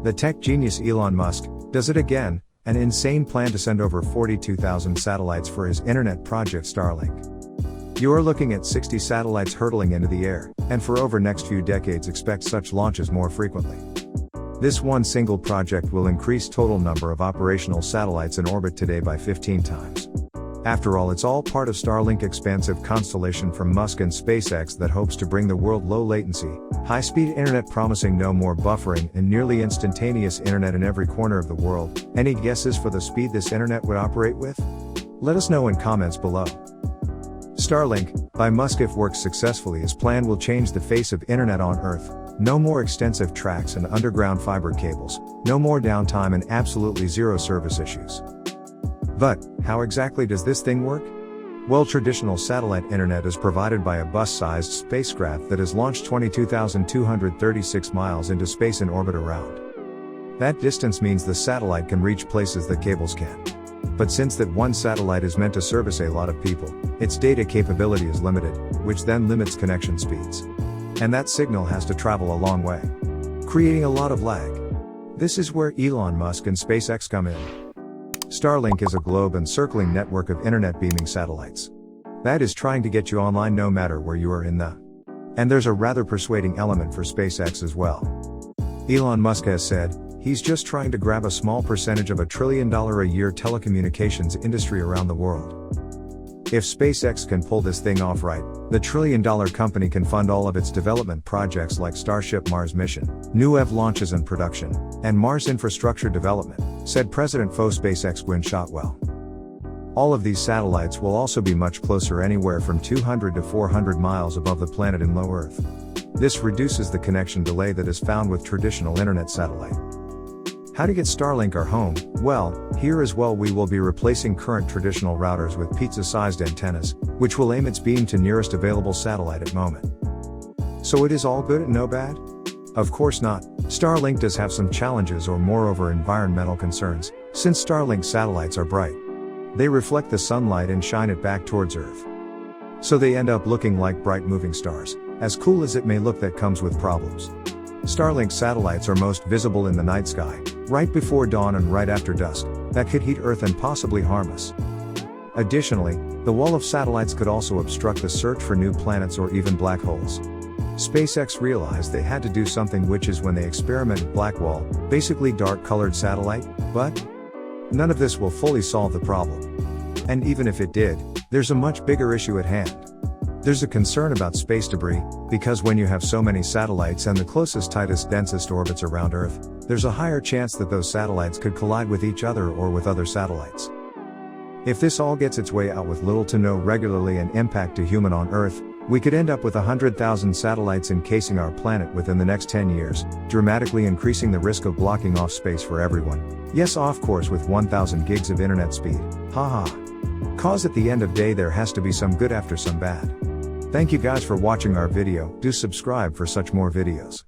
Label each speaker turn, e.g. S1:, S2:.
S1: The tech genius Elon Musk does it again, an insane plan to send over 42,000 satellites for his internet project Starlink. You are looking at 60 satellites hurtling into the air, and for over next few decades expect such launches more frequently. This one single project will increase total number of operational satellites in orbit today by 15 times. After all, it's all part of Starlink expansive constellation from Musk and SpaceX that hopes to bring the world low latency, high-speed internet promising no more buffering and nearly instantaneous internet in every corner of the world. Any guesses for the speed this internet would operate with? Let us know in comments below. Starlink, by Musk, if works successfully as planned, will change the face of internet on Earth. No more extensive tracks and underground fiber cables, no more downtime and absolutely zero service issues. But, how exactly does this thing work? Well, traditional satellite internet is provided by a bus-sized spacecraft that has launched 22,236 miles into space in orbit around. That distance means the satellite can reach places that cables can. But since that one satellite is meant to service a lot of people, its data capability is limited, which then limits connection speeds. And that signal has to travel a long way, creating a lot of lag. This is where Elon Musk and SpaceX come in. Starlink is a globe-encircling network of internet-beaming satellites. That is trying to get you online no matter where you are in the. And there's a rather persuading element for SpaceX as well. Elon Musk has said, he's just trying to grab a small percentage of $1 trillion a year telecommunications industry around the world. If SpaceX can pull this thing off right, the $1 trillion company can fund all of its development projects like Starship Mars mission, new EV launches and production, and Mars infrastructure development, said President for SpaceX Gwynne Shotwell. All of these satellites will also be much closer, anywhere from 200 to 400 miles above the planet in low Earth. This reduces the connection delay that is found with traditional internet satellite. How to get Starlink our home? Well, here as well we will be replacing current traditional routers with pizza-sized antennas, which will aim its beam to nearest available satellite at moment. So it is all good and no bad? Of course not. Starlink does have some challenges, or moreover environmental concerns, since Starlink satellites are bright. They reflect the sunlight and shine it back towards Earth. So they end up looking like bright moving stars. As cool as it may look, that comes with problems. Starlink satellites are most visible in the night sky, right before dawn and right after dusk, that could heat Earth and possibly harm us. Additionally, the wall of satellites could also obstruct the search for new planets or even black holes. SpaceX realized they had to do something, which is when they experimented black wall, basically dark colored satellite, but none of this will fully solve the problem. And even if it did, there's a much bigger issue at hand. There's a concern about space debris, because when you have so many satellites and the closest, tightest, densest orbits around Earth, there's a higher chance that those satellites could collide with each other or with other satellites. If this all gets its way out with little to no regularly and impact to human on Earth, we could end up with 100,000 satellites encasing our planet within the next 10 years, dramatically increasing the risk of blocking off space for everyone. Yes, of course, with 1,000 gigs of internet speed. Haha. Cause at the end of day there has to be some good after some bad. Thank you guys for watching our video. Do subscribe for such more videos.